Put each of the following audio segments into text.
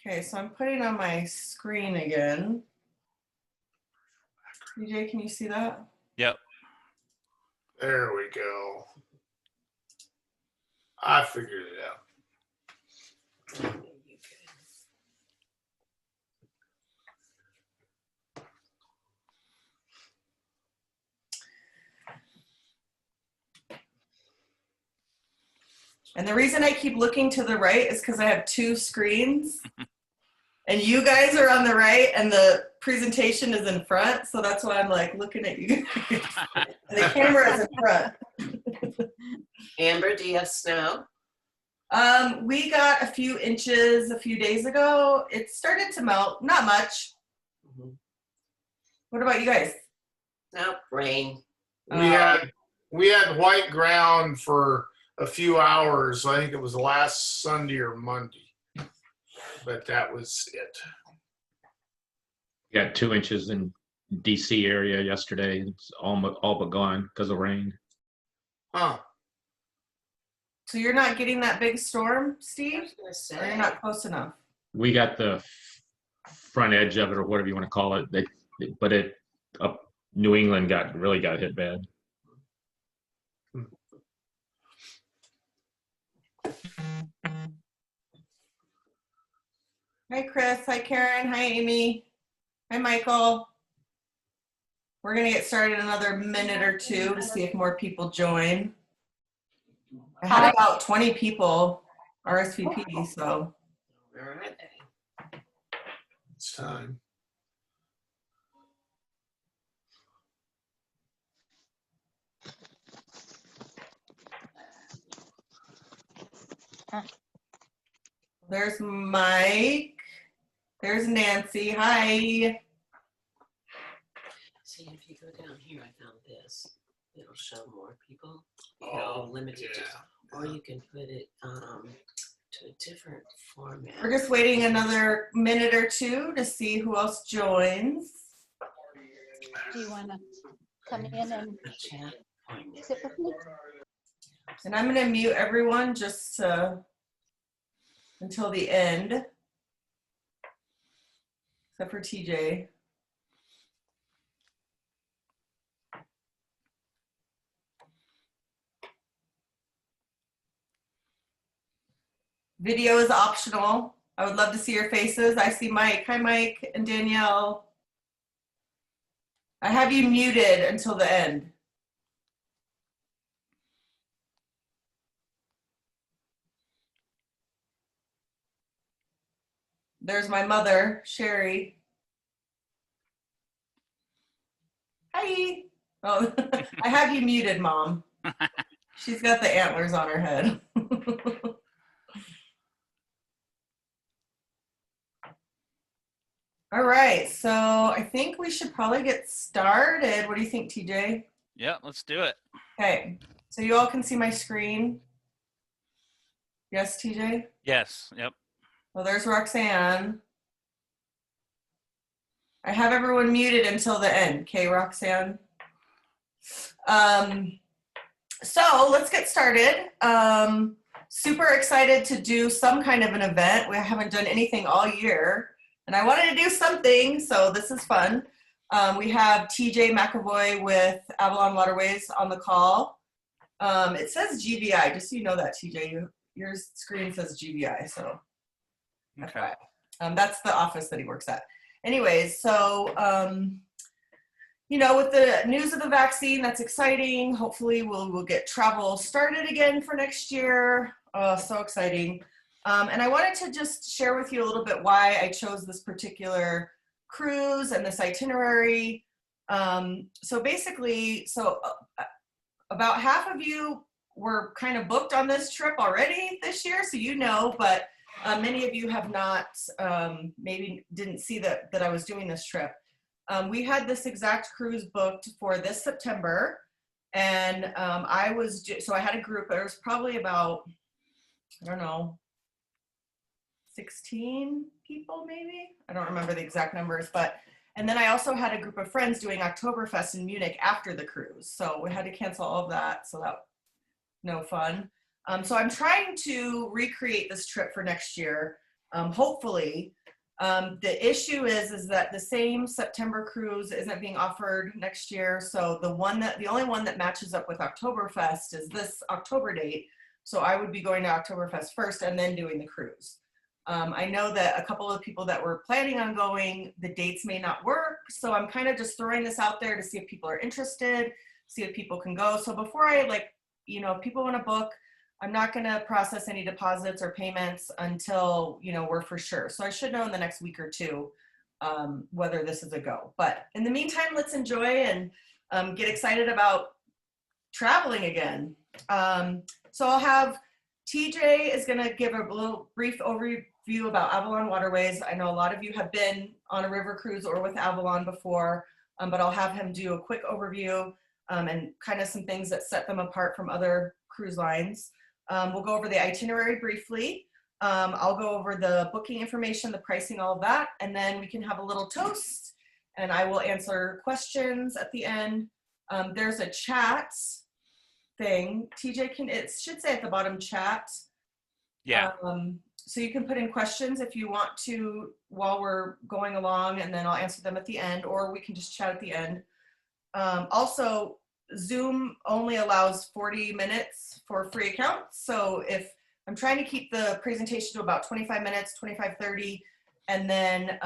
Okay, so I'm putting on my screen again. DJ, can you see that? Yep. There we go. I figured it out. And the reason I keep looking to the right is because I have two screens and you guys are on the right and the presentation is in front. So that's why I'm like looking at you guys. And the camera is in front. Amber, do you have snow? We got a few inches a few days ago. It started to melt, not much. Mm-hmm. What about you guys? Nope, rain. We had white ground for a few hours. I think it was last Sunday or Monday, but that was it. We got 2 inches in DC area yesterday. It's all but gone because of rain. Huh. So you're not getting that big storm, I Steve? was gonna say. Or you're not close enough? We got the front edge of it, or whatever you want to call it. But up New England really got hit bad. Hi, Chris. Hi, Karen. Hi, Amy. Hi, Michael. We're going to get started in another minute or two to see if more people join. I had about 20 people RSVP, so. Where are they? It's time. There's Mike. There's Nancy. Hi. See, if you go down here, I found this. It'll show more people. You know, limited to, or you can put it to a different format. We're just waiting another minute or two to see who else joins. Do you want to come in and Chat. sit with me? And I'm going to mute everyone just until the end, except for TJ. Video is optional. I would love to see your faces. I see Mike. Hi, Mike and Danielle. I have you muted until the end. There's my mother, Sherry. Hi. Oh, I have you muted, Mom. She's got the antlers on her head. All right, so I think we should probably get started. What do you think, TJ? Yeah, let's do it. Okay, so you all can see my screen? Yes, TJ? Yes, yep. Well, there's Roxanne. I have everyone muted until the end. Okay, Roxanne? So let's get started. Super excited to do some kind of an event. We haven't done anything all year. And I wanted to do something, so this is fun. We have TJ McAvoy with Avalon Waterways on the call. It says GVI, just so you know that, TJ. Your screen says GVI, so. Okay. That's the office that he works at. Anyways, so, you know, with the news of the vaccine, that's exciting. Hopefully we'll get travel started again for next year. Oh, so exciting. And I wanted to just share with you a little bit why I chose this particular cruise and this itinerary. So basically, about half of you were kind of booked on this trip already this year, so you know, but many of you have not, maybe didn't see that I was doing this trip. We had this exact cruise booked for this September, and so I had a group. There was probably about, I don't know, 16 people maybe? I don't remember the exact numbers, and then I also had a group of friends doing Oktoberfest in Munich after the cruise. So we had to cancel all of that, so that no fun. So I'm trying to recreate this trip for next year. hopefully. The issue is that the same September cruise isn't being offered next year. So the only one that matches up with Oktoberfest is this October date. So I would be going to Oktoberfest first and then doing the cruise. I know that a couple of people that were planning on going, the dates may not work. So I'm kind of just throwing this out there to see if people are interested, see if people can go. So before I if people want to book, I'm not going to process any deposits or payments until, we're for sure. So I should know in the next week or two whether this is a go. But in the meantime, let's enjoy and get excited about traveling again. So I'll have TJ is going to give a little brief overview about Avalon Waterways. I know a lot of you have been on a river cruise or with Avalon before, but I'll have him do a quick overview and kind of some things that set them apart from other cruise lines. We'll go over the itinerary briefly. I'll go over the booking information, the pricing, all of that, and then we can have a little toast and I will answer questions at the end. There's a chat thing. TJ, it should say at the bottom chat. Yeah. So you can put in questions if you want to while we're going along, and then I'll answer them at the end, or we can just chat at the end. Also, Zoom only allows 40 minutes for free accounts. So if I'm trying to keep the presentation to about 25 minutes, 25, 30. And then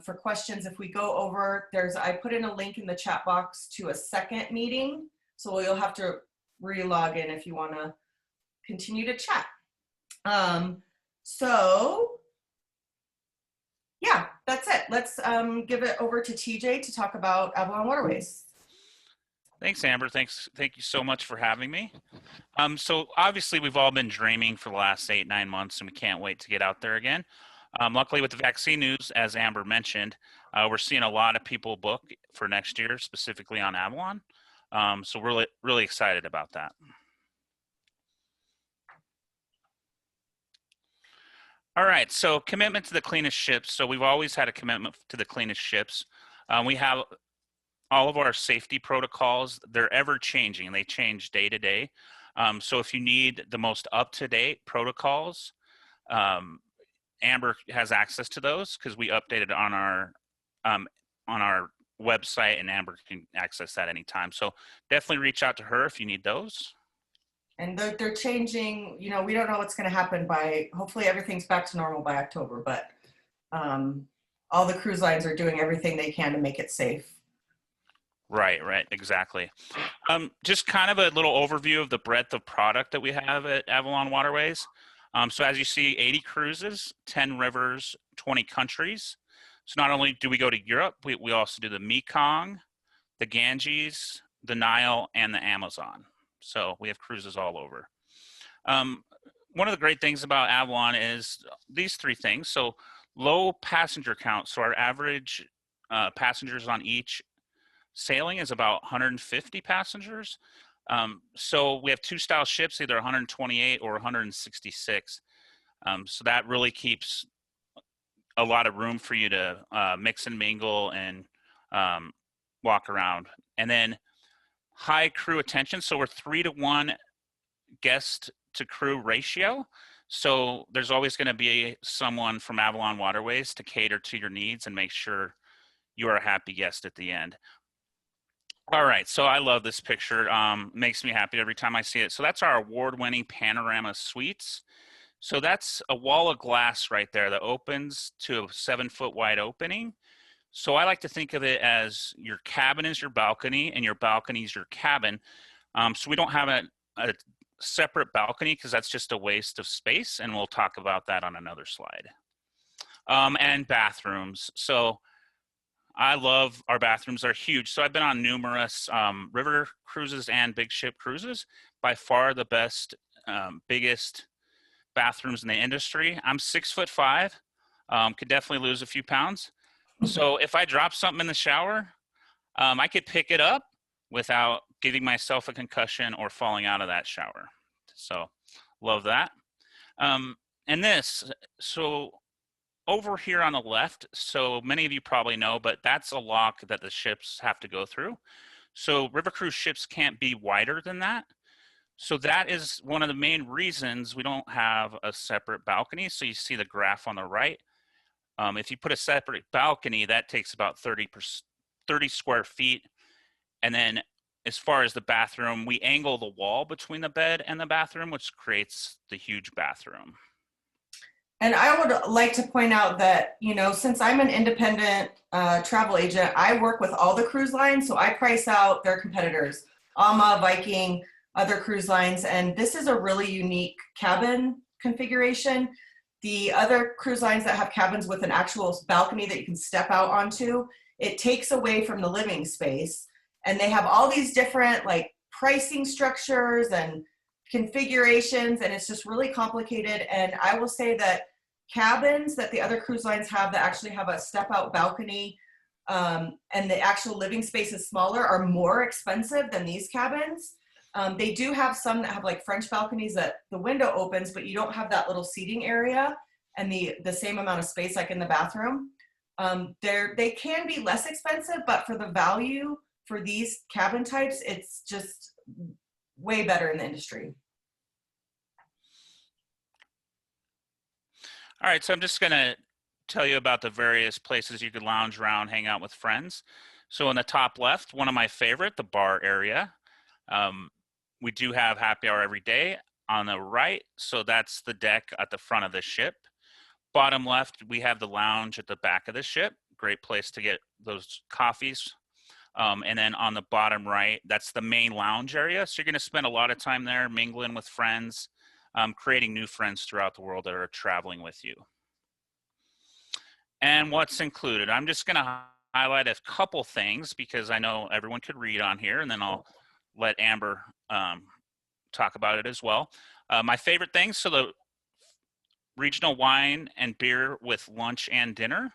for questions, if we go over, I put in a link in the chat box to a second meeting. So you'll have to re-log in if you want to continue to chat. So yeah, that's it. Let's give it over to TJ to talk about Avalon Waterways. Thanks, Amber. Thank you so much for having me. So obviously we've all been dreaming for the last 8-9 months, and we can't wait to get out there again. Luckily, with the vaccine news, as Amber mentioned, we're seeing a lot of people book for next year, specifically on Avalon. So we're really excited about that. All right, so commitment to the cleanest ships. So we've always had a commitment to the cleanest ships. We have all of our safety protocols. They're ever changing. They change day to day. So if you need the most up-to-date protocols, Amber has access to those because we updated on our website, and Amber can access that anytime. So definitely reach out to her if you need those. And they're changing, we don't know what's going to happen hopefully everything's back to normal by October, but all the cruise lines are doing everything they can to make it safe. Right, exactly. Just kind of a little overview of the breadth of product that we have at Avalon Waterways. So as you see, 80 cruises, 10 rivers, 20 countries. So not only do we go to Europe, we also do the Mekong, the Ganges, the Nile, and the Amazon. So we have cruises all over. One of the great things about Avalon is these three things. So low passenger count. So our average passengers on each sailing is about 150 passengers. So we have two style ships, either 128 or 166. So that really keeps a lot of room for you to mix and mingle and walk around. And then high crew attention. So we're 3-to-1 guest to crew ratio. So there's always going to be someone from Avalon Waterways to cater to your needs and make sure you are a happy guest at the end. All right, so I love this picture. Makes me happy every time I see it. So that's our award-winning panorama suites. So that's a wall of glass right there that opens to a 7-foot wide opening. So I like to think of it as your cabin is your balcony and your balcony is your cabin. So we don't have a separate balcony because that's just a waste of space, and we'll talk about that on another slide. And bathrooms. So I love our bathrooms. Are huge. So I've been on numerous river cruises and big ship cruises. By far the best, biggest bathrooms in the industry. I'm 6'5", could definitely lose a few pounds. So if I drop something in the shower, I could pick it up without giving myself a concussion or falling out of that shower. So love that. And this, so over here on the left, so many of you probably know, but that's a lock that the ships have to go through. So river cruise ships can't be wider than that. So that is one of the main reasons we don't have a separate balcony. So you see the graph on the right. If you put a separate balcony, that takes about 30 square feet. And then as far as the bathroom, we angle the wall between the bed and the bathroom, which creates the huge bathroom. And I would like to point out that, you know, since I'm an independent travel agent, I work with all the cruise lines. So I price out their competitors, AMA, Viking, other cruise lines. And this is a really unique cabin configuration. The other cruise lines that have cabins with an actual balcony that you can step out onto, it takes away from the living space. And they have all these different like pricing structures and configurations, and it's just really complicated. And I will say that cabins that the other cruise lines have that actually have a step out balcony and the actual living space is smaller are more expensive than these cabins. They do have some that have like French balconies that the window opens, but you don't have that little seating area and the same amount of space like in the bathroom. They can be less expensive, but for the value for these cabin types, it's just way better in the industry. All right, so I'm just gonna tell you about the various places you could lounge around, hang out with friends. So in the top left, one of my favorite, the bar area. We do have happy hour every day. On the right, so that's the deck at the front of the ship. Bottom left, we have the lounge at the back of the ship. Great place to get those coffees. And then on the bottom right, that's the main lounge area. So you're going to spend a lot of time there mingling with friends, creating new friends throughout the world that are traveling with you. And what's included? I'm just going to highlight a couple things because I know everyone could read on here, and then I'll let Amber talk about it as well. My favorite things, so the regional wine and beer with lunch and dinner.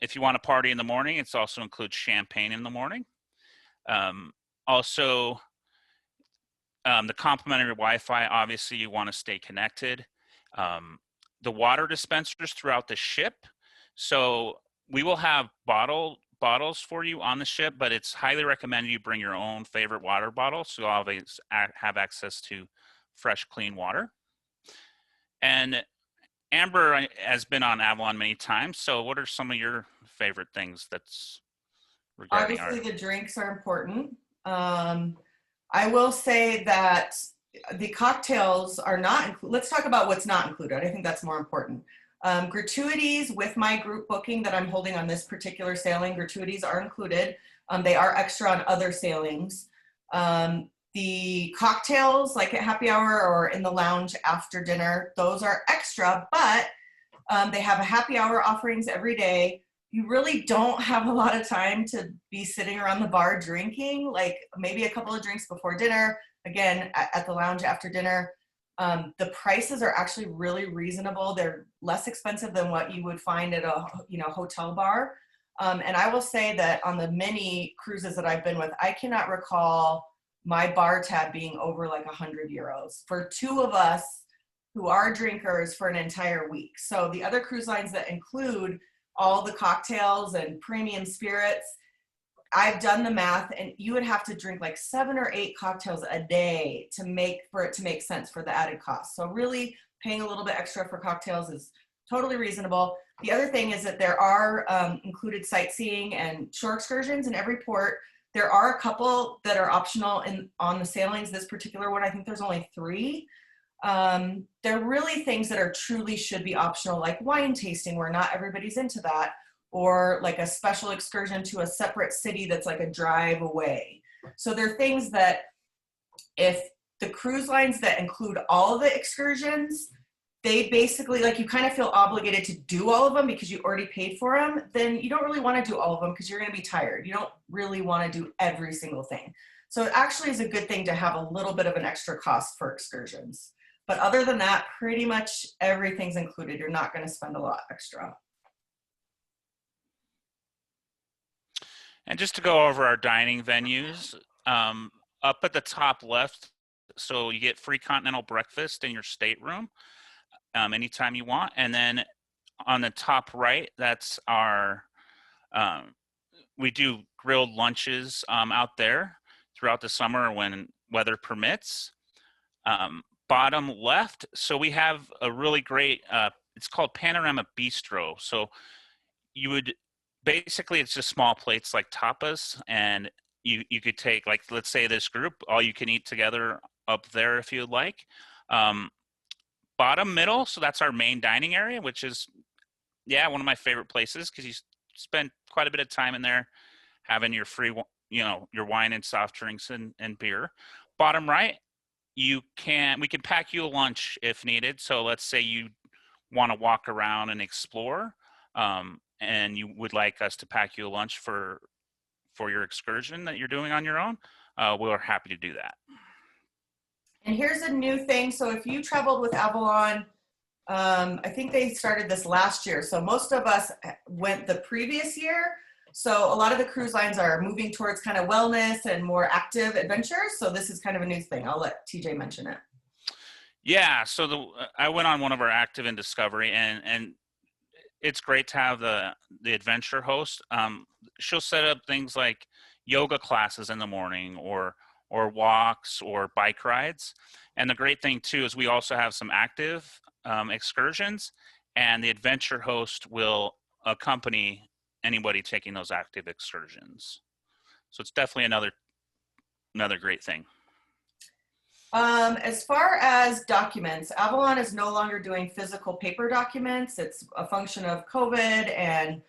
If you want to party in the morning, it's also includes champagne in the morning. Also, the complimentary Wi-Fi, obviously you want to stay connected. The water dispensers throughout the ship. So we will have bottles for you on the ship, but it's highly recommended you bring your own favorite water bottle so you'll always have access to fresh, clean water. And Amber has been on Avalon many times. So what are some of your favorite things that's regarding Obviously, the drinks are important. I will say that the cocktails are not, let's talk about what's not included. I think that's more important. Gratuities with my group booking that I'm holding on this particular sailing, gratuities are included. They are extra on other sailings. The cocktails, like at happy hour or in the lounge after dinner, those are extra, but they have a happy hour offerings every day. You really don't have a lot of time to be sitting around the bar drinking, like maybe a couple of drinks before dinner, again, at the lounge after dinner. The prices are actually really reasonable. They're less expensive than what you would find at a hotel bar. And I will say that on the many cruises that I've been with, I cannot recall my bar tab being over like 100 euros for two of us who are drinkers for an entire week. So the other cruise lines that include all the cocktails and premium spirits, I've done the math, and you would have to drink like 7 or 8 cocktails a day for it to make sense for the added cost. So really paying a little bit extra for cocktails is totally reasonable. The other thing is that there are included sightseeing and shore excursions in every port. There are a couple that are optional on the sailings. This particular one, I think there's only 3. They're really things that are truly should be optional, like wine tasting, where not everybody's into that, or like a special excursion to a separate city that's like a drive away. So they're things that if the cruise lines that include all of the excursions, they basically, like, you kind of feel obligated to do all of them because you already paid for them, then you don't really want to do all of them because you're going to be tired. You don't really want to do every single thing. So it actually is a good thing to have a little bit of an extra cost for excursions. But other than that, pretty much everything's included. You're not going to spend a lot extra. And just to go over our dining venues, up at the top left, so you get free continental breakfast in your stateroom anytime you want. And then on the top right, that's our, we do grilled lunches out there throughout the summer when weather permits. Bottom left, so we have a really great, it's called Panorama Bistro. So you would, basically it's just small plates like tapas, and you could take, like, let's say this group, all you can eat together up there if you'd like. Bottom middle, so that's our main dining area, which is, yeah, one of my favorite places because you spend quite a bit of time in there having your free, your wine and soft drinks and beer. Bottom right, we can pack you a lunch if needed. So let's say you want to walk around and explore, and you would like us to pack you a lunch for your excursion that you're doing on your own. We're happy to do that. And here's a new thing. So if you traveled with Avalon, I think they started this last year. So most of us went the previous year. So a lot of the cruise lines are moving towards kind of wellness and more active adventures. So this is kind of a new thing. I'll let TJ mention it. Yeah, so I went on one of our Active in Discovery, and it's great to have the adventure host. She'll set up things like yoga classes in the morning, or walks or bike rides. And the great thing too is we also have some active excursions, and the adventure host will accompany anybody taking those active excursions. So it's definitely another great thing. As far as documents, Avalon is no longer doing physical paper documents. It's a function of COVID and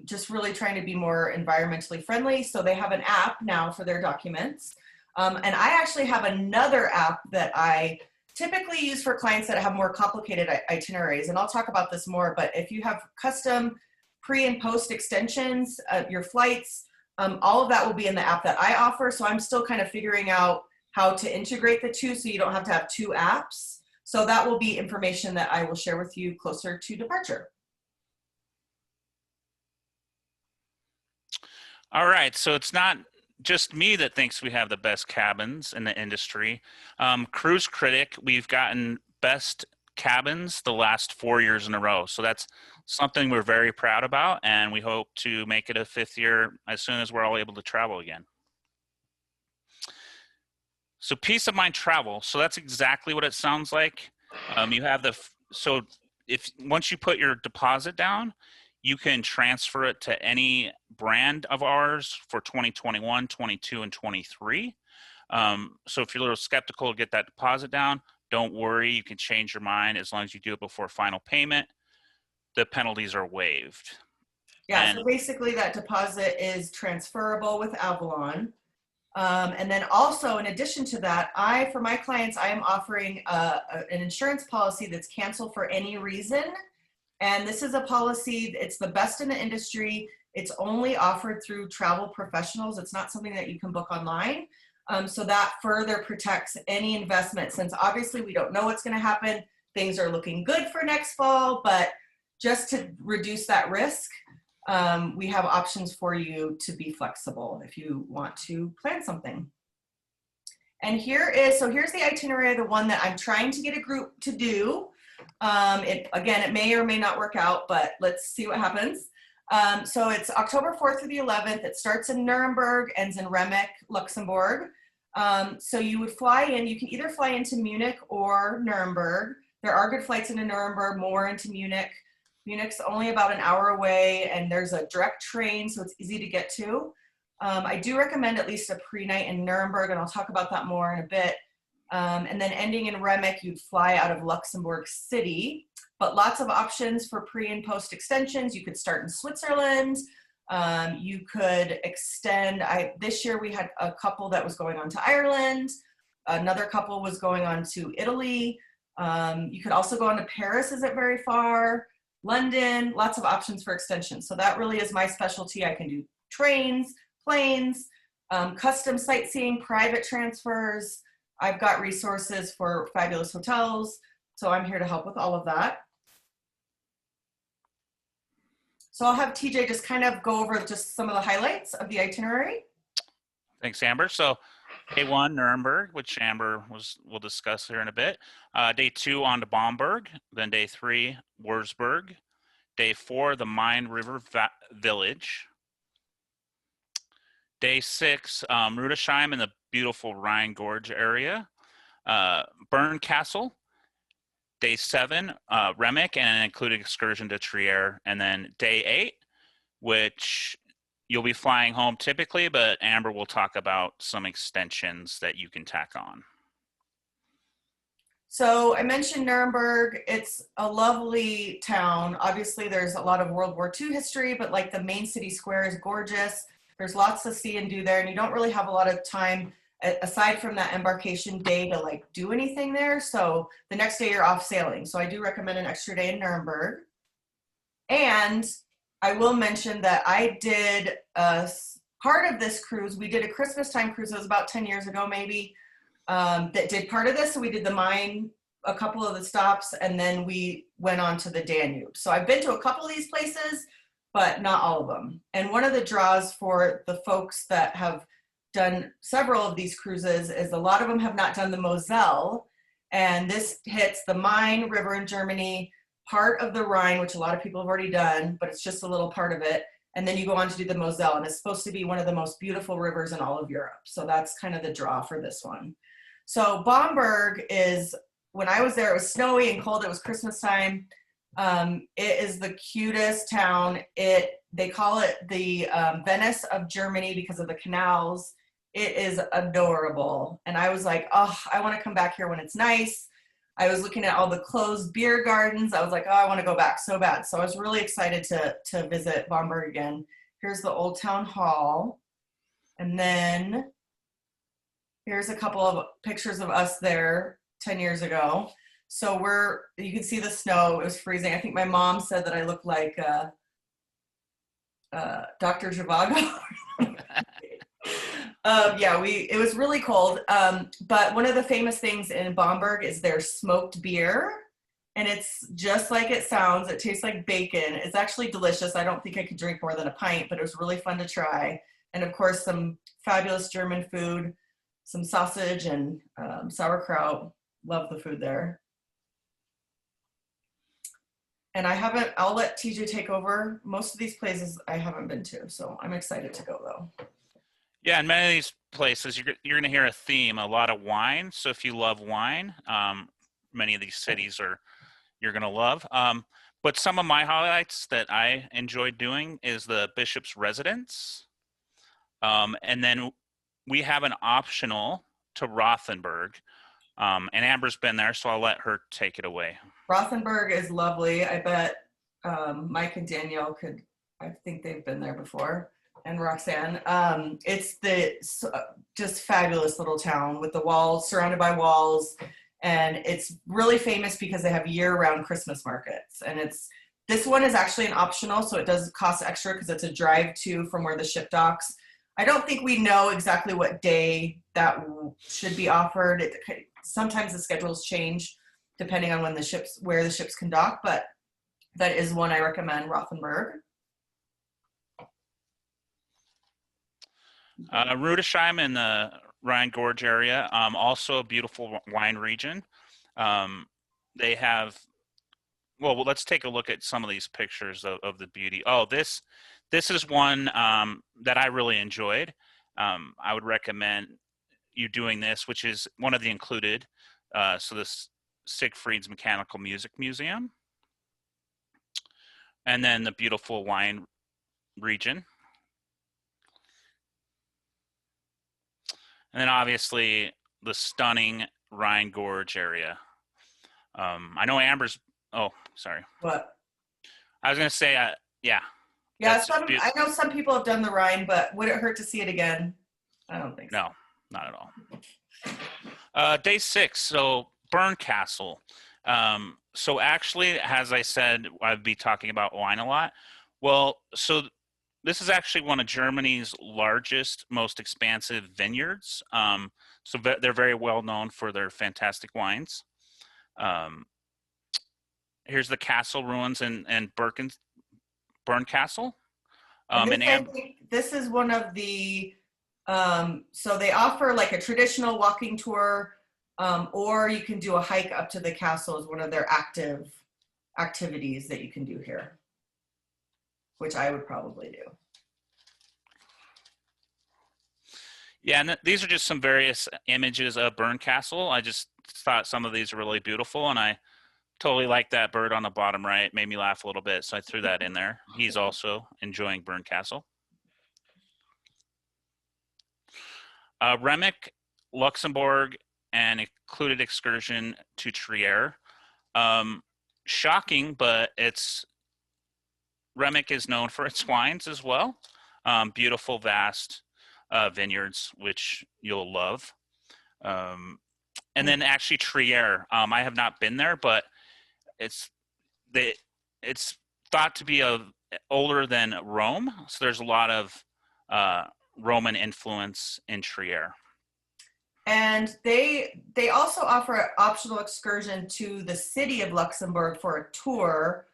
just really trying to be more environmentally friendly. So they have an app now for their documents. And I actually have another app that I typically use for clients that have more complicated itineraries. And I'll talk about this more, but if you have custom pre and post extensions, your flights, all of that will be in the app that I offer. So I'm still kind of figuring out how to integrate the two so you don't have to have two apps. So that will be information that I will share with you closer to departure. All right, so it's not just me that thinks we have the best cabins in the industry. Cruise Critic, we've gotten best cabins the last 4 years in a row. So that's something we're very proud about, and we hope to make it a 5th year as soon as we're all able to travel again. So peace of mind travel. So that's exactly what it sounds like. You have so once you put your deposit down, you can transfer it to any brand of ours for 2021, 22, and 23. So if you're a little skeptical to get that deposit down, don't worry. You can change your mind as long as you do it before final payment. The penalties are waived. Yeah, so basically that deposit is transferable with Avalon. And then also, in addition to that, for my clients, I am offering an insurance policy that's canceled for any reason. And this is a policy, it's the best in the industry. It's only offered through travel professionals. It's not something that you can book online. So that further protects any investment, since obviously we don't know what's going to happen. Things are looking good for next fall, but just to reduce that risk, we have options for you to be flexible if you want to plan something. And here's the itinerary, the one that I'm trying to get a group to do. It may or may not work out, but let's see what happens. So it's October 4th through the 11th. It starts in Nuremberg, ends in Remich, Luxembourg. So you would fly in, you can either fly into Munich or Nuremberg. There are good flights into Nuremberg, more into Munich. Munich's only about an hour away, and there's a direct train, so it's easy to get to. I do recommend at least a pre-night in Nuremberg, and I'll talk about that more in a bit. And then ending in Remich, you'd fly out of Luxembourg City, but lots of options for pre and post extensions. You could start in Switzerland. You could extend. This year we had a couple that was going on to Ireland. Another couple was going on to Italy. You could also go on to Paris, isn't very far. London, lots of options for extensions. So that really is my specialty. I can do trains, planes, custom sightseeing, private transfers. I've got resources for fabulous hotels. So I'm here to help with all of that. So I'll have TJ just kind of go over just some of the highlights of the itinerary. Thanks, Amber. So day 1, Nuremberg, which Amber will discuss here in a bit. Day 2 on to Bamberg. Then day 3, Wurzburg. Day 4, the Main River Village. Day 6, Rudesheim in the beautiful Rhine Gorge area. Burn Castle, day 7, Remick, and including excursion to Trier. And then day 8, which you'll be flying home typically, but Amber will talk about some extensions that you can tack on. So I mentioned Nuremberg. It's a lovely town. Obviously, there's a lot of World War II history, but like the main city square is gorgeous. There's lots to see and do there, and you don't really have a lot of time aside from that embarkation day to like do anything there. So the next day you're off sailing. So I do recommend an extra day in Nuremberg. And I will mention that I did part of this cruise. We did a Christmas time cruise. It was about 10 years ago, maybe. That did part of this. So we did the Main, a couple of the stops, and then we went on to the Danube. So I've been to a couple of these places, but not all of them. And one of the draws for the folks that have done several of these cruises is a lot of them have not done the Moselle. And this hits the Main River in Germany, part of the Rhine, which a lot of people have already done, but it's just a little part of it. And then you go on to do the Moselle, and it's supposed to be one of the most beautiful rivers in all of Europe. So that's kind of the draw for this one. So Bamberg is, when I was there, it was snowy and cold. It was Christmas time. It is the cutest town. They call it the Venice of Germany because of the canals. It is adorable. And I was like, oh, I want to come back here when it's nice. I was looking at all the closed beer gardens. I was like, oh, I want to go back so bad. So I was really excited to visit Bamberg again. Here's the Old Town Hall. And then here's a couple of pictures of us there 10 years ago. So you can see the snow. It was freezing. I think my mom said that I looked like Dr. Zhivago. It was really cold. But one of the famous things in Bamberg is their smoked beer. And it's just like it sounds. It tastes like bacon. It's actually delicious. I don't think I could drink more than a pint, but it was really fun to try. And of course, some fabulous German food, some sausage and sauerkraut. Love the food there. And I'll let TJ take over. Most of these places I haven't been to, so I'm excited to go though. Yeah, in many of these places, you're going to hear a theme, a lot of wine. So if you love wine, many of these cities you're going to love. But some of my highlights that I enjoyed doing is the Bishop's Residence. And then we have an optional to Rothenburg. And Amber's been there, so I'll let her take it away. Rothenburg is lovely. I bet Mike and Danielle I think they've been there before, and Roxanne. It's just fabulous little town with the walls, surrounded by walls. And it's really famous because they have year-round Christmas markets. And this one is actually an optional, so it does cost extra because it's a drive to from where the ship docks. I don't think we know exactly what day that should be offered. Sometimes the schedules change depending on where the ships can dock, but that is one I recommend, Rothenburg. Rudesheim in the Rhine Gorge area, also a beautiful wine region. They have, well, let's take a look at some of these pictures of the beauty. Oh, this is one that I really enjoyed. I would recommend you doing this, which is one of the included. So this Siegfried's Mechanical Music Museum. And then the beautiful wine region. And then obviously the stunning Rhine Gorge area. I know Amber's, oh, sorry. What? I was going to say, yeah. Yeah, I know some people have done the Rhine, but would it hurt to see it again? I don't think so. No, not at all. Day 6, so Bern Castle. So actually, as I said, I'd be talking about wine a lot. Well, so this is actually one of Germany's largest, most expansive vineyards. So they're very well known for their fantastic wines. Here's the castle ruins in Bern Castle. This is one of the, so they offer like a traditional walking tour, or you can do a hike up to the castle as one of their active activities that you can do here, which I would probably do. Yeah, and these are just some various images of Bern Castle. I just thought some of these are really beautiful, and I totally like that bird on the bottom right. Made me laugh a little bit, so I threw that in there. He's also enjoying Bern Castle. Remick, Luxembourg, and included excursion to Trier. Shocking, but Remick is known for its wines as well. Beautiful, vast vineyards, which you'll love. And then actually Trier. I have not been there, but it's thought to be older than Rome. So there's a lot of Roman influence in Trier. And they also offer an optional excursion to the city of Luxembourg for a tour.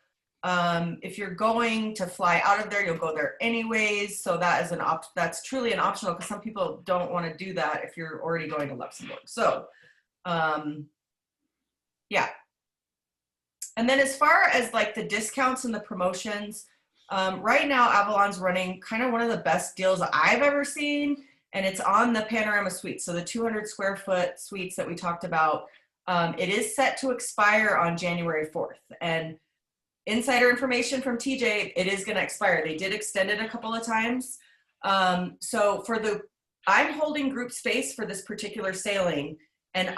If you're going to fly out of there, you'll go there anyways. So that is that's truly an optional, because some people don't want to do that if you're already going to Luxembourg. So, yeah. And then as far as like the discounts and the promotions, right now Avalon's running kind of one of the best deals I've ever seen. And it's on the panorama suite. So the 200 square foot suites that we talked about, it is set to expire on January 4th. And insider information from TJ, it is going to expire. They did extend it a couple of times. So I'm holding group space for this particular sailing. And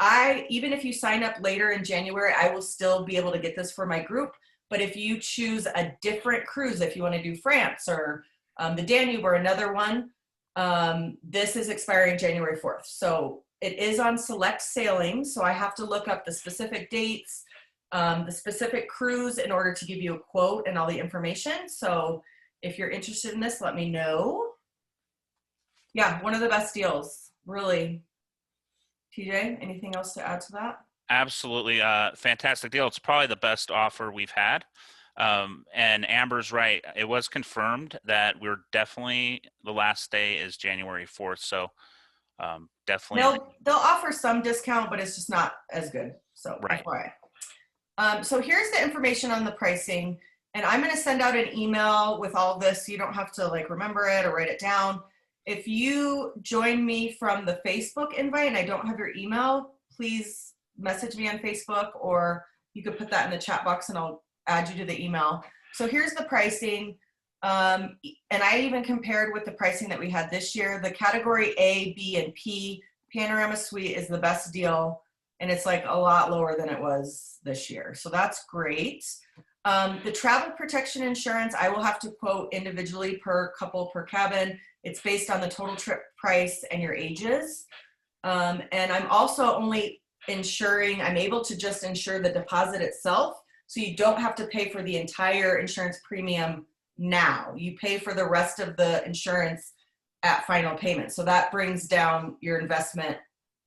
even if you sign up later in January, I will still be able to get this for my group. But if you choose a different cruise, if you want to do France or the Danube or another one, this is expiring January 4th. So it is on select sailings. So I have to look up the specific dates, the specific cruise in order to give you a quote and all the information. So if you're interested in this, let me know. Yeah, one of the best deals, really. TJ, anything else to add to that? Absolutely. Fantastic deal. It's probably the best offer we've had. And Amber's right. It was confirmed that we're definitely, the last day is January 4th. So definitely. They'll offer some discount, but it's just not as good. So right. FYI. So here's the information on the pricing. And I'm going to send out an email with all this. So you don't have to like remember it or write it down. If you join me from the Facebook invite and I don't have your email, please message me on Facebook, or you could put that in the chat box and I'll add you to the email. So here's the pricing. And I even compared with the pricing that we had this year. The category A, B, and P Panorama Suite is the best deal. And it's like a lot lower than it was this year. So that's great. The travel protection insurance, I will have to quote individually per couple per cabin. It's based on the total trip price and your ages. And I'm also only I'm able to just insure the deposit itself. So you don't have to pay for the entire insurance premium now. You pay for the rest of the insurance at final payment. So that brings down your investment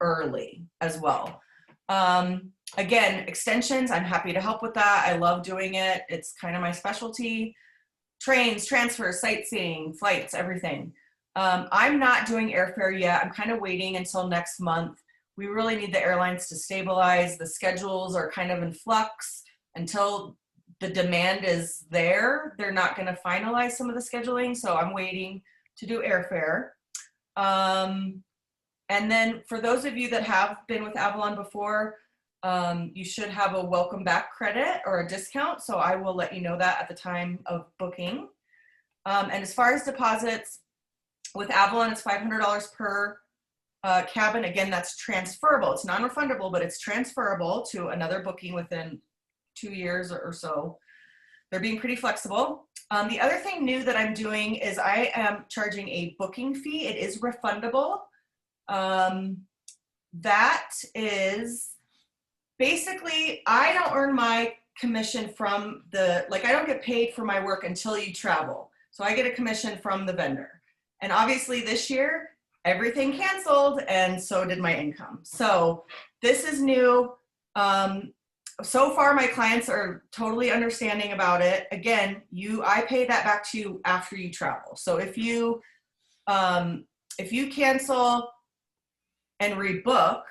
early as well. Again, extensions, I'm happy to help with that. I love doing it. It's kind of my specialty. Trains, transfers, sightseeing, flights, everything. I'm not doing airfare yet. I'm kind of waiting until next month. We really need the airlines to stabilize. The schedules are kind of in flux. Until the demand is there, they're not going to finalize some of the scheduling. So I'm waiting to do airfare. And then for those of you that have been with Avalon before, you should have a welcome back credit or a discount. So I will let you know that at the time of booking. And as far as deposits, with Avalon, it's $500 per cabin. Again, that's transferable. It's non-refundable, but it's transferable to another booking within 2 years or so. They're being pretty flexible. The other thing new that I'm doing is I am charging a booking fee. It is refundable. That is basically, I don't earn my commission from I don't get paid for my work until you travel. So I get a commission from the vendor. And obviously this year, everything canceled, and so did my income. So this is new. So far, my clients are totally understanding about it. Again, I pay that back to you after you travel. So if you cancel and rebook,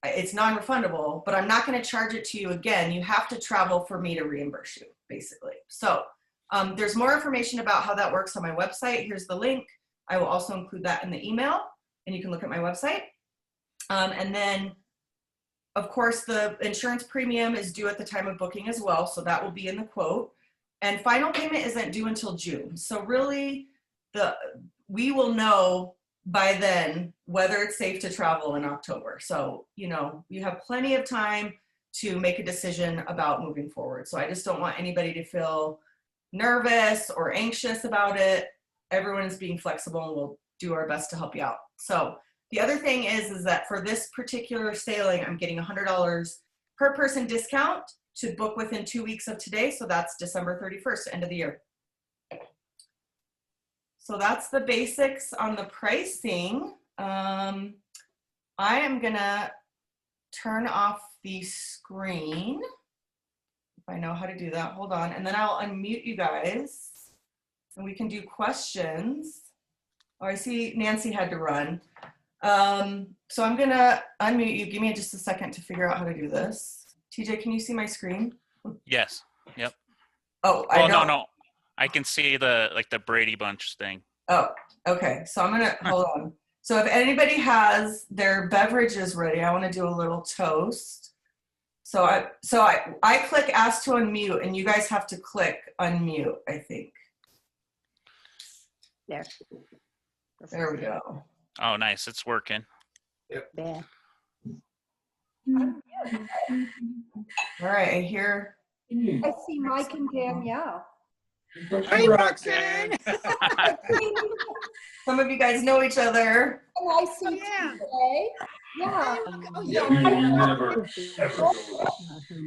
it's non-refundable, but I'm not going to charge it to you again. You have to travel for me to reimburse you, basically. So there's more information about how that works on my website. Here's the link. I will also include that in the email, and you can look at my website. And then of course, the insurance premium is due at the time of booking as well, so that will be in the quote. And final payment isn't due until June. So really, we will know by then whether it's safe to travel in October. So, you have plenty of time to make a decision about moving forward. So I just don't want anybody to feel nervous or anxious about it. Everyone is being flexible and we'll do our best to help you out. So the other thing is that for this particular sailing, I'm getting $100 per person discount to book within 2 weeks of today. So that's December 31st, end of the year. So that's the basics on the pricing. I am gonna turn off the screen if I know how to do that. Hold on, and then I'll unmute you guys and we can do questions. Oh, I see Nancy had to run. So I'm gonna unmute you. Give me just a second to figure out how to do this. TJ, can you see my screen? Yes. Yep. Oh, No. I can see the Brady Bunch thing. Oh, okay. So I'm gonna hold on. So if anybody has their beverages ready, I want to do a little toast. So I click ask to unmute, and you guys have to click unmute, I think. There we go. Oh, nice. It's working. There. All right, I hear. I see Mike and Danielle. Hi, Roxanne. Some of you guys know each other. And I see yeah. today. Yeah.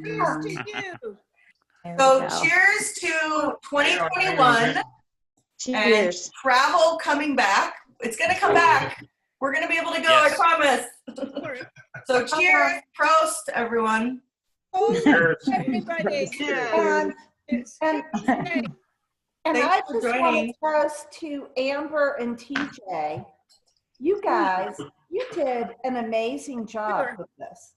Cheers to you. So cheers to 2021 and Cheers. travel coming back. It's gonna come back. We're gonna be able to go, I Yes. promise. So cheers, prost, everyone. Oh, Cheers. everybody. And, and, and Thanks I for just joining. want to toast to Amber and TJ. You guys, you did an amazing job Sure. with this.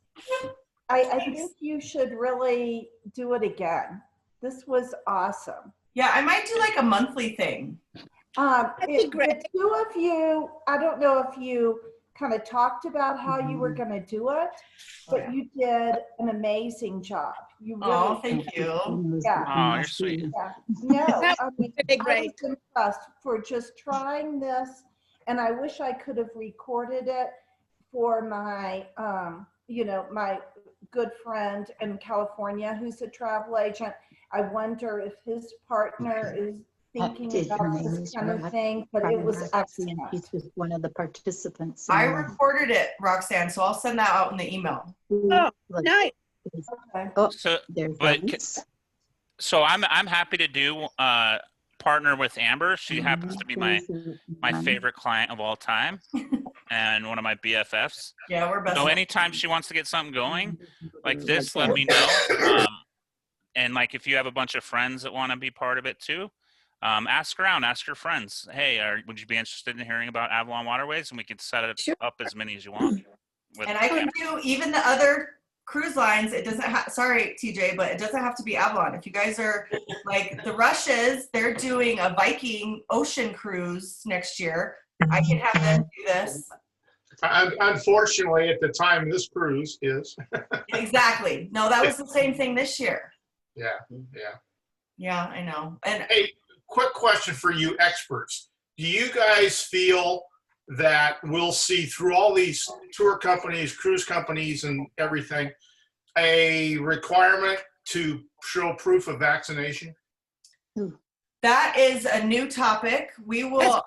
I think you should really do it again. This was awesome. Yeah, I might do like a monthly thing. be great. The two of you, I don't know if you kind of talked about how you were going to do it, but you did an amazing job. You really, Oh, thank you. yeah. Oh, you're sweet. Yeah, no, I mean, Really I great. was impressed for just trying this, and I wish I could have recorded it for my, my good friend in California who's a travel agent. I wonder if his partner is thinking about this kind of thing, but it was excellent. He's just one of the participants. I recorded it, Roxanne, so I'll send that out in the email. Oh, nice. Okay. Oh, So, there's but Lance. so I'm happy to do partner with Amber. She happens to be my favorite client of all time and one of my BFFs. Yeah, we're best. So anytime she wants to get something going like this, let me know. And like if you have a bunch of friends that want to be part of it too, ask around, ask your friends. Hey, would you be interested in hearing about Avalon Waterways? And we can set it Sure. up as many as you want. And I can do even the other cruise lines. It doesn't have, sorry, TJ, but it doesn't have to be Avalon. If you guys are like the Rushes, they're doing a Viking ocean cruise next year. I can have them do this. Unfortunately, at the time this cruise is. Exactly. No, that was the same thing this year. Yeah. Yeah, I know. And Hey, quick question for you experts. Do you guys feel that we'll see through all these tour companies, cruise companies, and everything, a requirement to show proof of vaccination? that is a new topic.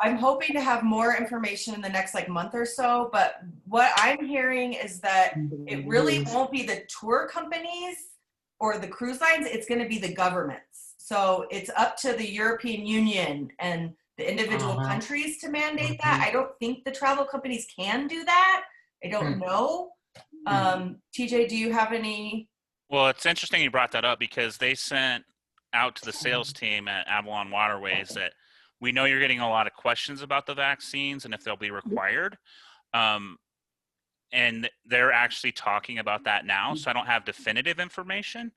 I'm hoping to have more information in the next month or so, but what I'm hearing is that it really won't be the tour companies or the cruise lines, it's going to be the governments. So it's up to the European Union and the individual countries to mandate that. I don't think the travel companies can do that. I don't know. TJ, do you have any? Well, it's interesting you brought that up because they sent out to the sales team at Avalon Waterways that we know you're getting a lot of questions about the vaccines and if they'll be required. And they're actually talking about that now. So I don't have definitive information.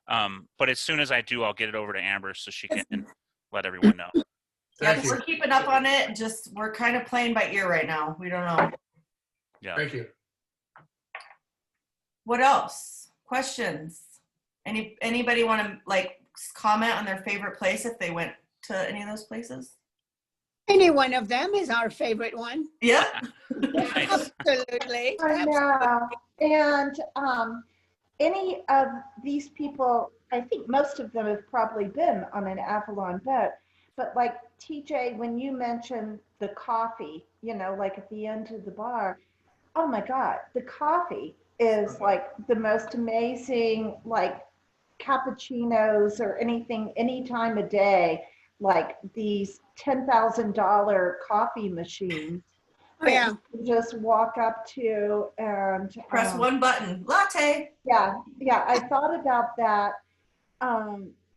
But as soon as I do, I'll get it over to Amber so she can let everyone know. Yeah, we're keeping up on it. Just we're kind of playing by ear right now. We don't know. Yeah. Thank you. What else? Questions? Anybody want to like comment on their favorite place if they went to any of those places? Any one of them is our favorite one. Yeah. Nice. Absolutely. I know. And any of these people, I think most of them have probably been on an Avalon boat. But like TJ, when you mentioned the coffee, you know, like at the end of the bar, oh my God, the coffee is like the most amazing, like cappuccinos or anything, any time of day, like these $10,000 coffee machines. Oh, yeah. That you just walk up to and Press one button, latte. yeah, I thought about that.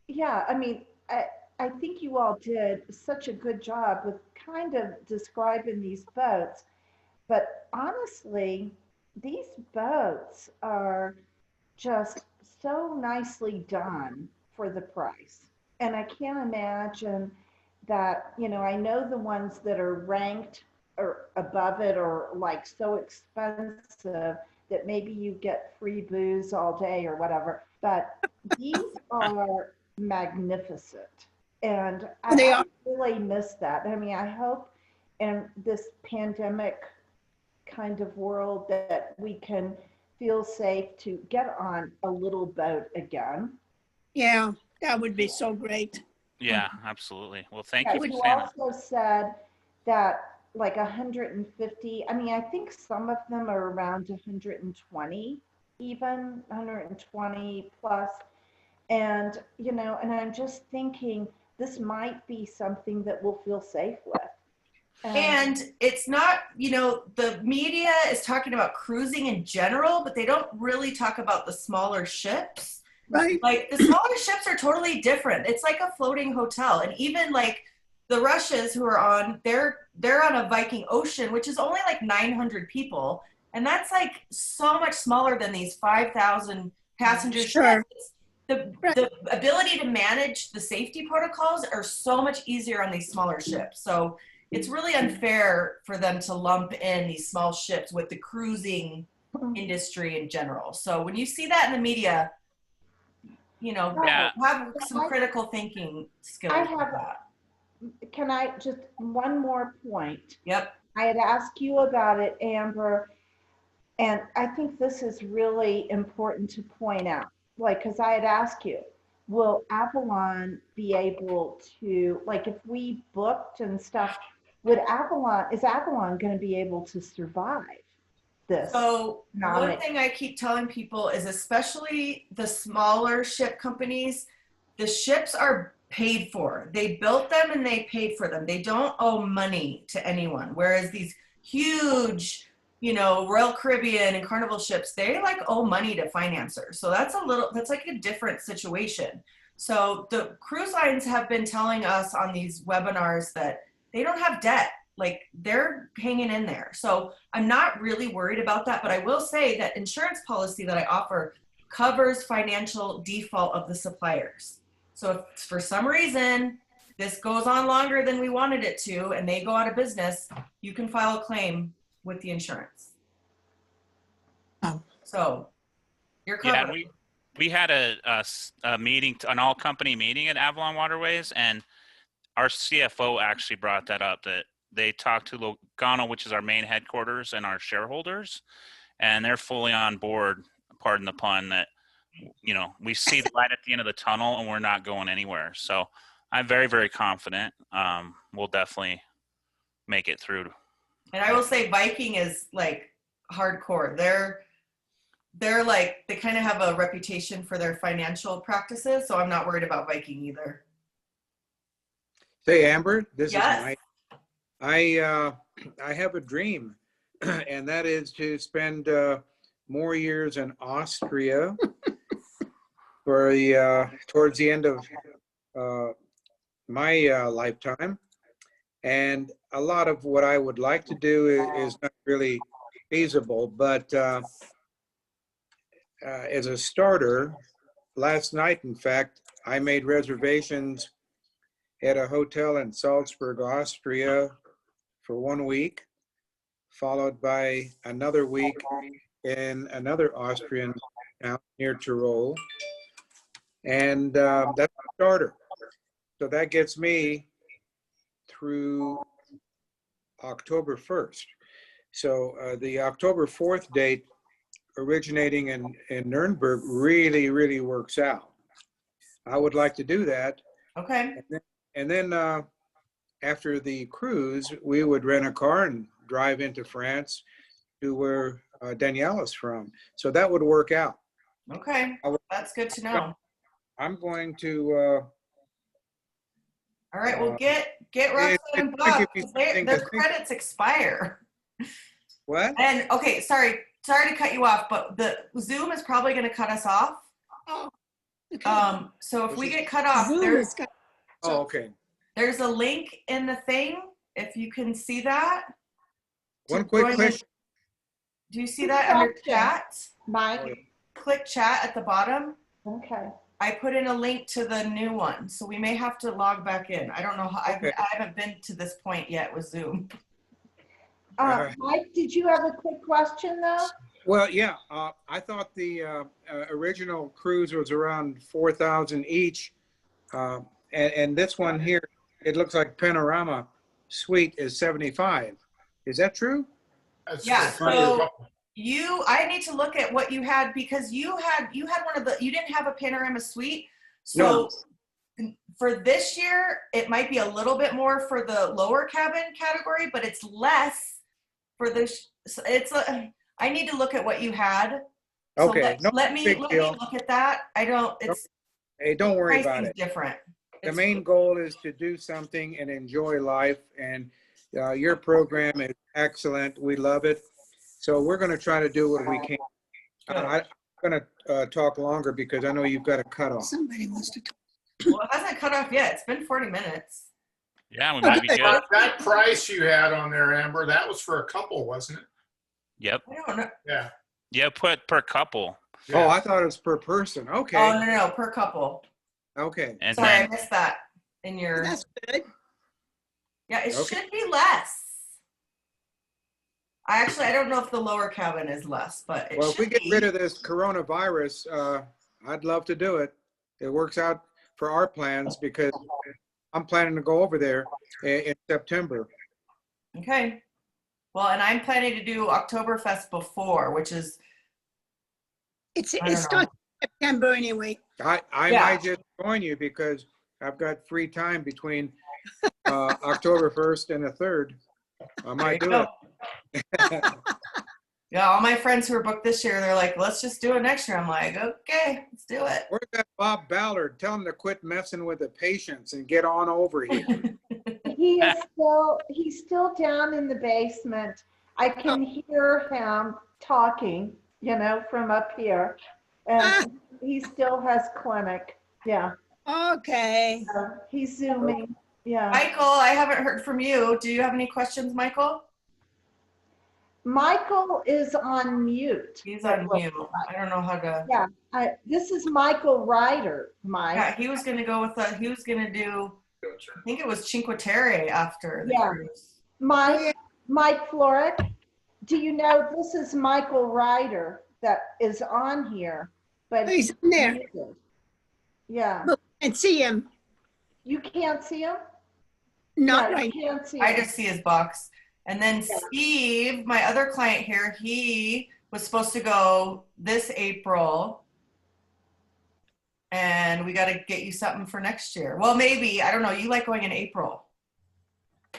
Yeah, I mean, I think you all did such a good job with kind of describing these boats, but honestly, these boats are just so nicely done for the price. And I can't imagine that, you know, I know the ones that are ranked or above it are like so expensive that maybe you get free booze all day or whatever, but these are magnificent. And They I are. really miss that. I mean, I hope in this pandemic kind of world that we can feel safe to get on a little boat again. Yeah, that would be so great. Yeah, absolutely. Well, thank Yeah, you for you saying that. also said that like 150, I mean, I think some of them are around 120, even 120 plus. And, you know, and I'm just thinking this might be something that we'll feel safe with. And it's not, you know, the media is talking about cruising in general, but they don't really talk about the smaller ships. Right. Like the smaller ships are totally different. It's like a floating hotel. And even like the Russians who are on, they're on a Viking Ocean, which is only like 900 people. And that's like so much smaller than these 5,000 passenger Sure. ships. The ability to manage the safety protocols are so much easier on these smaller ships. So it's really unfair for them to lump in these small ships with the cruising industry in general. So when you see that in the media, you know, Yeah. have some critical thinking skills. I with have, that. can I just, one more point. Yep. I had asked you about it, Amber, and I think this is really important to point out. Like, because I had asked you, will Avalon be able to, like, if we booked and stuff, is Avalon going to be able to survive this? So one economic- thing I keep telling people is, especially the smaller ship companies, the ships are paid for. They built them and they paid for them. They don't owe money to anyone. Whereas these huge, you know, Royal Caribbean and Carnival ships, they like owe money to financiers. So that's like a different situation. So the cruise lines have been telling us on these webinars that they don't have debt. Like they're hanging in there. So I'm not really worried about that, but I will say that insurance policy that I offer covers financial default of the suppliers. So if for some reason this goes on longer than we wanted it to and they go out of business, you can file a claim with the insurance. Oh. So you're covered. Yeah, we had a meeting, an all company meeting at Avalon Waterways, and our CFO actually brought that up, that they talked to Logano, which is our main headquarters, and our shareholders, and they're fully on board, pardon the pun, that, you know, we see the light at the end of the tunnel and we're not going anywhere. So I'm very, very confident we'll definitely make it through. And I will say Viking is like hardcore. They're like, they kind of have a reputation for their financial practices. So I'm not worried about Viking either. Say, Amber, this Yes. is Mike. I have a dream, and that is to spend more years in Austria for towards the end of my lifetime. And a lot of what I would like to do is not really feasible, but as a starter, last night, in fact, I made reservations at a hotel in Salzburg, Austria for 1 week, followed by another week in another Austrian town near Tyrol. And that's a starter. So that gets me through October 1st. So the October 4th date originating in Nuremberg really works out. I would like to do that. Okay. And then after the cruise, we would rent a car and drive into France to where Danielle is from. So that would work out. Okay. That's good to know. I'm going to. All right. Well, get Roxanne and I'll give Buck. you something Their to think- credits expire. What? And okay, sorry to cut you off, but the Zoom is probably going to cut us off. Oh, okay. So if we get cut off, Zoom there's is got- Oh, okay. a link in the thing. If you can see that. One to quick join question. Do you see that under chat? Mike, Click chat at the bottom. okay. I put in a link to the new one, so we may have to log back in. I don't know how. Okay. I haven't been to this point yet with Zoom. Mike, did you have a quick question though? Well, yeah, I thought the original cruise was around 4,000 each. And this one here, it looks like Panorama Suite is 75. Is that true? That's Yeah, for a so- couple. I need to look at what you had because you had one of the. You didn't have a panorama suite, so for this year it might be a little bit more for the lower cabin category, but it's less for this. It's I need to look at what you had. So Okay, no let me big deal. look at that. I don't. It's Hey, don't worry about pricing's it. different. The It's- main goal is to do something and enjoy life, and your program is excellent. We love it. So we're going to try to do what we can. I'm going to talk longer because I know you've got a cutoff. Somebody wants to talk. Well, it hasn't cut off yet. It's been 40 minutes. Yeah, we might be good. That price you had on there, Amber, that was for a couple, wasn't it? Yep. I don't know. Yeah. Yeah, put per couple. Oh, I thought it was per person. Oh Okay. no, per couple. Okay. And Sorry, I then missed that in your. That's good. Yeah, it Okay. should be less. I don't know if the lower cabin is less, but it Well, if we should get be. rid of this coronavirus, I'd love to do it. It works out for our plans because I'm planning to go over there in September. Okay. Well, and I'm planning to do Oktoberfest before, which is It I don't know. starts in September anyway. I Yeah. might just join you because I've got free time between October 1st and the 3rd. I there might you do go. it. Yeah, all my friends who are booked this year, they're like, let's just do it next year. I'm like, okay, let's do it. Where's that Bob Ballard? Tell him to quit messing with the patients and get on over here. He's still down in the basement. I can hear him talking, from up here. And he still has clinic. Yeah. Okay. He's Zooming. Yeah. Michael, I haven't heard from you. Do you have any questions, Michael? Michael is on mute. He's on mute. I don't know how to. Yeah. This is Michael Ryder, Mike. Yeah, he was gonna go with he was gonna do. I think it was Cinque Terre after the Yeah. cruise. Mike Floric, do you know this is Michael Ryder that is on here, but He's in there. muted. Yeah. And see him. You can't see him? Not Yeah, right. you can't see I him. just see his box. And then Steve, my other client here, he was supposed to go this April. And we got to get you something for next year. Well, maybe. I don't know. You like going in April.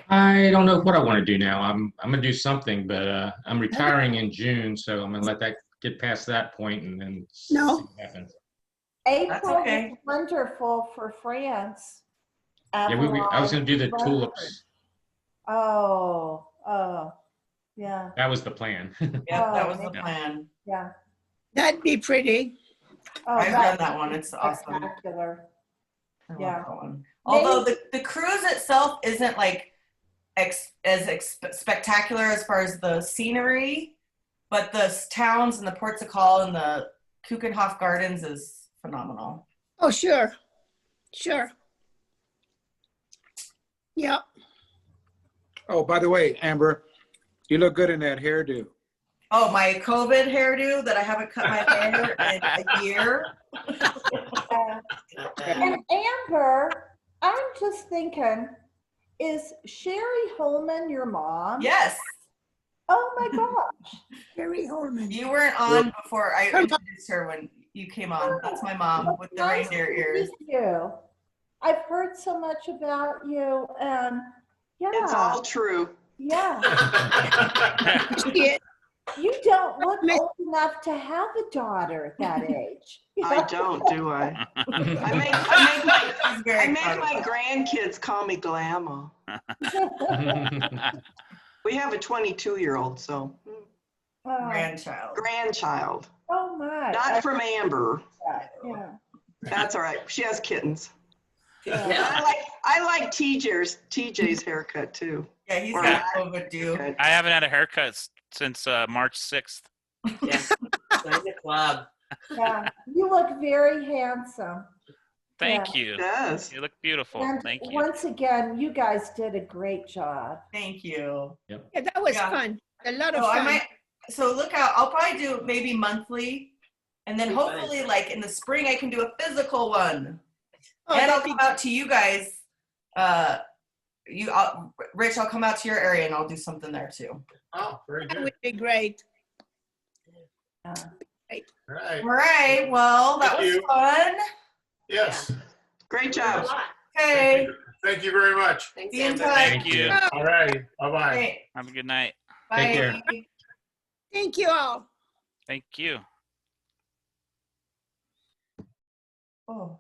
I don't know what I want to do now. I'm gonna do something, but I'm retiring in June, so I'm gonna let that get past that point and then see No. what happens. April okay. is wonderful for France. Yeah, I was gonna do the Avalon, tulips. Oh, yeah, That was the plan. Yeah, that was the Oh, plan. yeah. That'd be pretty. Oh, I've done that's that one. It's awesome. spectacular. I love Yeah. that one. Although the cruise itself isn't like spectacular as far as the scenery, but the towns and the ports of call and the Kuchenhof Gardens is phenomenal. Oh, sure. Sure. Yeah. Oh, by the way, Amber, you look good in that hairdo. Oh, my COVID hairdo that I haven't cut my hair in a year. And Amber, I'm just thinking, is Sherry Holman your mom? Yes. Oh my gosh. Sherry Holman. You weren't on before I introduced her when you came on. That's my mom with the Nice reindeer to ears. meet you. I've heard so much about you, and yeah. It's all true. Yeah. Yeah, You don't look old enough to have a daughter at that age. I don't, do I? I make She's very proud of my that. grandkids call me Glamour. We have a 22-year-old, so Oh, Grandchild. oh my. not from Amber. Yeah. That's all right. She has kittens. Yeah. Yeah. I like TJ's haircut too. Yeah, he's Or got my COVID too. haircut. I haven't had a haircut since March 6th. Yeah. Join the club. Yeah. You look very handsome. Thank you. Yes. You look beautiful. And Thank you. once again, you guys did a great job. Thank you. yeah, that was Yeah. fun. A lot of So fun. so look out, I'll probably do maybe monthly. And then Be hopefully fun. like in the spring I can do a physical one. Oh, And I'll that'd be come out to you guys. Rich, I'll come out to your area and I'll do something there too. Oh, very That good. would be great. All right. All right, well, that Thank was you. fun. Yes. Great job. Okay, Thank you very much. Thanks, be in Amber. touch. Thank you. All right. Bye-bye. Great. Have a good night. Bye. care. Thank you all. Thank you. Oh.